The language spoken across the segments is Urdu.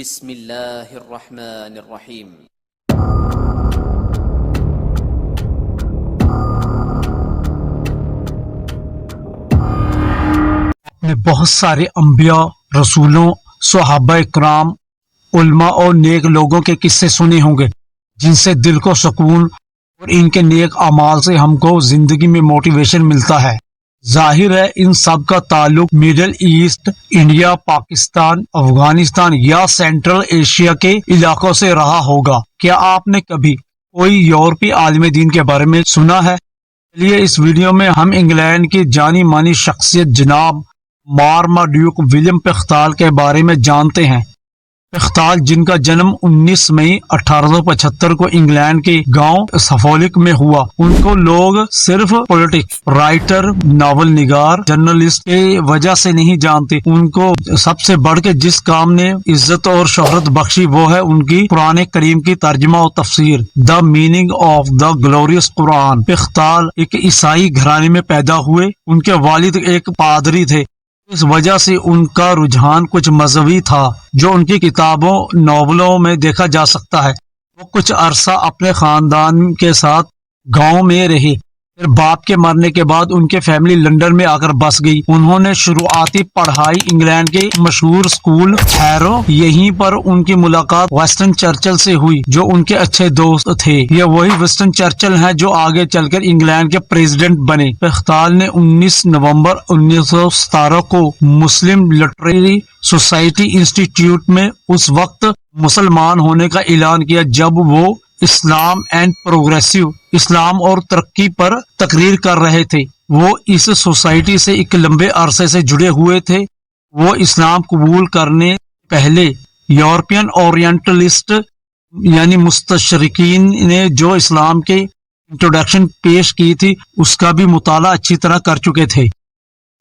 بسم اللہ الرحمن الرحیم۔ نے بہت سارے انبیاء، رسولوں، صحابہ اکرام، علماء اور نیک لوگوں کے قصے سنے ہوں گے جن سے دل کو سکون اور ان کے نیک اعمال سے ہم کو زندگی میں موٹیویشن ملتا ہے۔ ظاہر ہے ان سب کا تعلق Middle East, India, Pakistan, Afghanistan یا سینٹرل ایشیا کے علاقوں سے رہا ہوگا۔ کیا آپ نے کبھی کوئی یورپی عالم دین کے بارے میں سنا ہے؟ چلیے اس ویڈیو میں ہم انگلینڈ کی جانی مانی شخصیت جناب مارماڈیوک ولیم پیختال کے بارے میں جانتے ہیں۔ پیختال جن کا جنم 19 مئی 1875 کو انگلینڈ کے گاؤں سفولک میں ہوا، ان کو لوگ صرف پولیٹک رائٹر، ناول نگار، جرنلسٹ کی وجہ سے نہیں جانتے۔ ان کو سب سے بڑھ کے جس کام نے عزت اور شہرت بخشی وہ ہے ان کی قرآن کریم کی ترجمہ و تفسیر، the meaning of the glorious Quran. Pickthall ایک عیسائی گھرانے میں پیدا ہوئے۔ ان کے والد ایک پادری تھے، اس وجہ سے ان کا رجحان کچھ مذہبی تھا جو ان کی کتابوں، ناولوں میں دیکھا جا سکتا ہے۔ وہ کچھ عرصہ اپنے خاندان کے ساتھ گاؤں میں رہے، پھر باپ کے مرنے کے بعد ان کے فیملی لنڈن میں آ کر بس گئی۔ انہوں نے شروعاتی پڑھائی انگلینڈ کے مشہور اسکول ہیرو، یہیں پر ان کی ملاقات وسٹن چرچل سے ہوئی جو ان کے اچھے دوست تھے۔ یہ وہی وسٹن چرچل ہیں جو آگے چل کر انگلینڈ کے پریزیڈنٹ بنے۔ پیختال نے 19 نومبر 1917 کو مسلم لٹریری سوسائٹی انسٹیٹیوٹ میں اس وقت مسلمان ہونے کا اعلان کیا جب وہ اسلام اینڈ پروگریسو، اسلام اور ترقی پر تقریر کر رہے تھے۔ وہ اس سوسائٹی سے ایک لمبے عرصے سے جڑے ہوئے تھے۔ وہ اسلام قبول کرنے پہلے یورپین اورینٹلسٹ یعنی مستشرقین نے جو اسلام کے انٹروڈکشن پیش کی تھی اس کا بھی مطالعہ اچھی طرح کر چکے تھے۔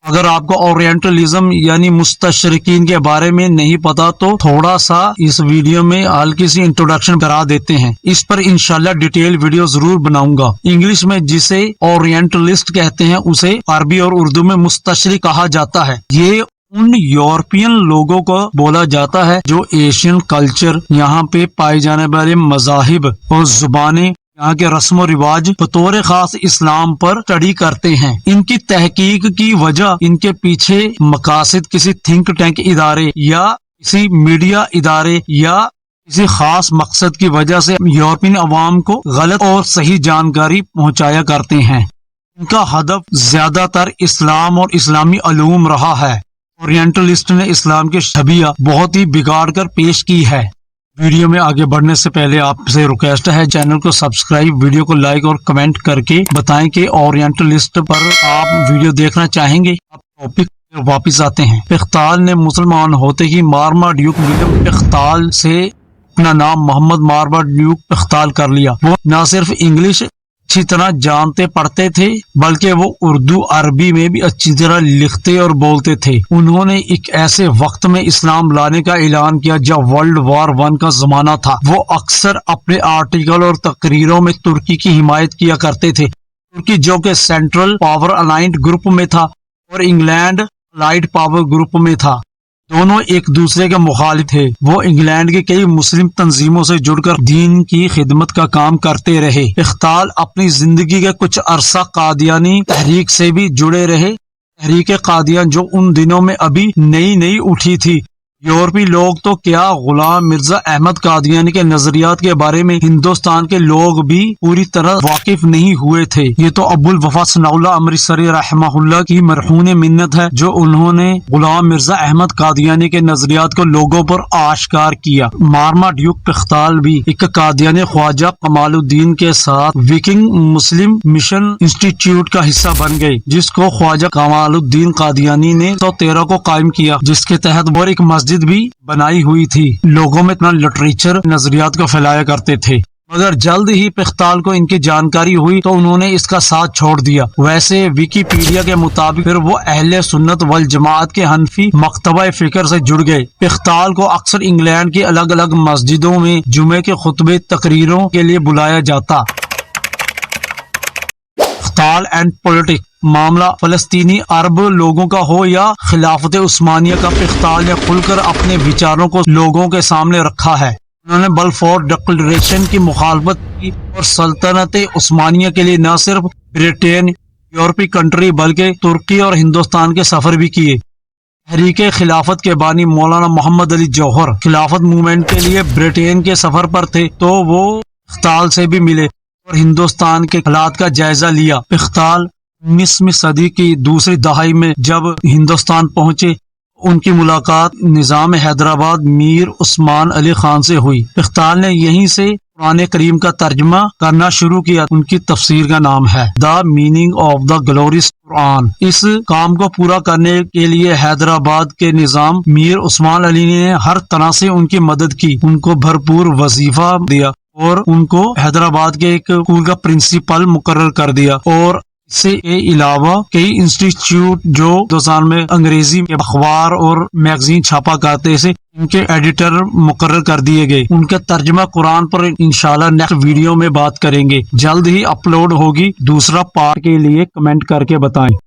اگر آپ کو اورینٹلزم یعنی مستشرقین کے بارے میں نہیں پتا تو تھوڑا سا اس ویڈیو میں ہلکی سی انٹروڈکشن کرا دیتے ہیں۔ اس پر انشاءاللہ ڈیٹیل ویڈیو ضرور بناؤں گا۔ انگلش میں جسے اورینٹلسٹ کہتے ہیں اسے عربی اور اردو میں مستشرق کہا جاتا ہے۔ یہ ان یورپین لوگوں کو بولا جاتا ہے جو ایشین کلچر، یہاں پہ پائے جانے والے مذاہب اور زبانیں، یہاں کے رسم و رواج بطور خاص اسلام پر اسٹڈی کرتے ہیں۔ ان کی تحقیق کی وجہ ان کے پیچھے مقاصد کسی تھنک ٹینک ادارے یا کسی میڈیا ادارے یا کسی خاص مقصد کی وجہ سے یورپین عوام کو غلط اور صحیح جانکاری پہنچایا کرتے ہیں۔ ان کا ہدف زیادہ تر اسلام اور اسلامی علوم رہا ہے۔ اورینٹلسٹ نے اسلام کے شبیہ بہت ہی بگاڑ کر پیش کی ہے۔ ویڈیو میں آگے بڑھنے سے پہلے آپ سے ریکویسٹ ہے چینل کو سبسکرائب، ویڈیو کو لائک اور کمنٹ کر کے بتائیں کہ اورینٹلسٹ پر آپ ویڈیو دیکھنا چاہیں گے۔ آپ ٹاپک پر واپس آتے ہیں۔ پیختال نے مسلمان ہوتے ہی مارماڈیوک ولیم پیختال سے اپنا نام محمد مارماڈیوک پیختال کر لیا۔ وہ نہ صرف انگلش اچھی طرح جانتے پڑھتے تھے بلکہ وہ اردو عربی میں بھی اچھی طرح لکھتے اور بولتے تھے۔ انہوں نے ایک ایسے وقت میں اسلام لانے کا اعلان کیا جب ورلڈ وار 1 کا زمانہ تھا۔ وہ اکثر اپنے آرٹیکل اور تقریروں میں ترکی کی حمایت کیا کرتے تھے، ترکی جو کہ سینٹرل پاور الائنڈ گروپ میں تھا اور انگلینڈ الائڈ پاور گروپ میں تھا۔ دونوں ایک دوسرے کے مخالف تھے۔ وہ انگلینڈ کے کئی مسلم تنظیموں سے جڑ کر دین کی خدمت کا کام کرتے رہے۔ پیختال اپنی زندگی کے کچھ عرصہ قادیانی تحریک سے بھی جڑے رہے۔ تحریک قادیان جو ان دنوں میں ابھی نئی اٹھی تھی۔ یورپی لوگ تو کیا، غلام مرزا احمد قادیانی کے نظریات کے بارے میں ہندوستان کے لوگ بھی پوری طرح واقف نہیں ہوئے تھے۔ یہ تو ابو الوفا ثناء اللہ امرتسری رحمہ اللہ کی مرہون منت ہے جو انہوں نے غلام مرزا احمد قادیانی کے نظریات کو لوگوں پر آشکار کیا۔ مارماڈیوک پیختال بھی ایک قادیانی خواجہ کمال الدین کے ساتھ وکنگ مسلم مشن انسٹیٹیوٹ کا حصہ بن گئے جس کو خواجہ کمال الدین قادیانی نے 1913 کو قائم کیا، جس کے تحت وہ ایک مسجد بھی بنائی ہوئی تھی۔ لوگوں میں اتنا لٹریچر نظریات کو پھیلایا کرتے تھے، مگر جلد ہی پیختال کو ان کی جانکاری ہوئی تو انہوں نے اس کا ساتھ چھوڑ دیا۔ ویسے ویکیپیڈیا کے مطابق پھر وہ اہل سنت والجماعت کے حنفی مکتبہ فکر سے جڑ گئے۔ پیختال کو اکثر انگلینڈ کی الگ الگ مسجدوں میں جمعے کے خطبے تقریروں کے لیے بلایا جاتا۔ پیختال اینڈ پولیٹک معاملہ فلسطینی عرب لوگوں کا ہو یا خلافت عثمانیہ کا، پختال نے کھل کر اپنے وچاروں کو لوگوں کے سامنے رکھا ہے۔ انہوں نے بلفور ڈکلریشن کی مخالفت کی اور سلطنت عثمانیہ کے لیے نہ صرف برطانیہ، یورپی کنٹری بلکہ ترکی اور ہندوستان کے سفر بھی کیے۔ تحریک خلافت کے بانی مولانا محمد علی جوہر خلافت موومنٹ کے لیے برطانیہ کے سفر پر تھے تو وہ پختال سے بھی ملے اور ہندوستان کے حالات کا جائزہ لیا۔ پختال 19ویں صدی کی دوسری دہائی میں جب ہندوستان پہنچے، ان کی ملاقات نظام حیدرآباد میر عثمان علی خان سے ہوئی۔ پختال نے یہیں سے قرآن کریم کا ترجمہ کرنا شروع کیا۔ ان کی تفسیر کا نام ہے the meaning of the glorious Quran. اس کام کو پورا کرنے کے لیے حیدرآباد کے نظام میر عثمان علی نے ہر طرح سے ان کی مدد کی، ان کو بھرپور وظیفہ دیا اور ان کو حیدرآباد کے ایک اسکول کا پرنسپل مقرر کر دیا، اور اس سے علاوہ کئی انسٹیٹیوٹ جو ہندوستان میں انگریزی کے اخبار اور میگزین چھاپا کرتے تھے، ان کے ایڈیٹر مقرر کر دیے گئے۔ ان کے ترجمہ قرآن پر انشاءاللہ نیکسٹ ویڈیو میں بات کریں گے، جلد ہی اپلوڈ ہوگی۔ دوسرا پارٹ کے لیے کمنٹ کر کے بتائیں۔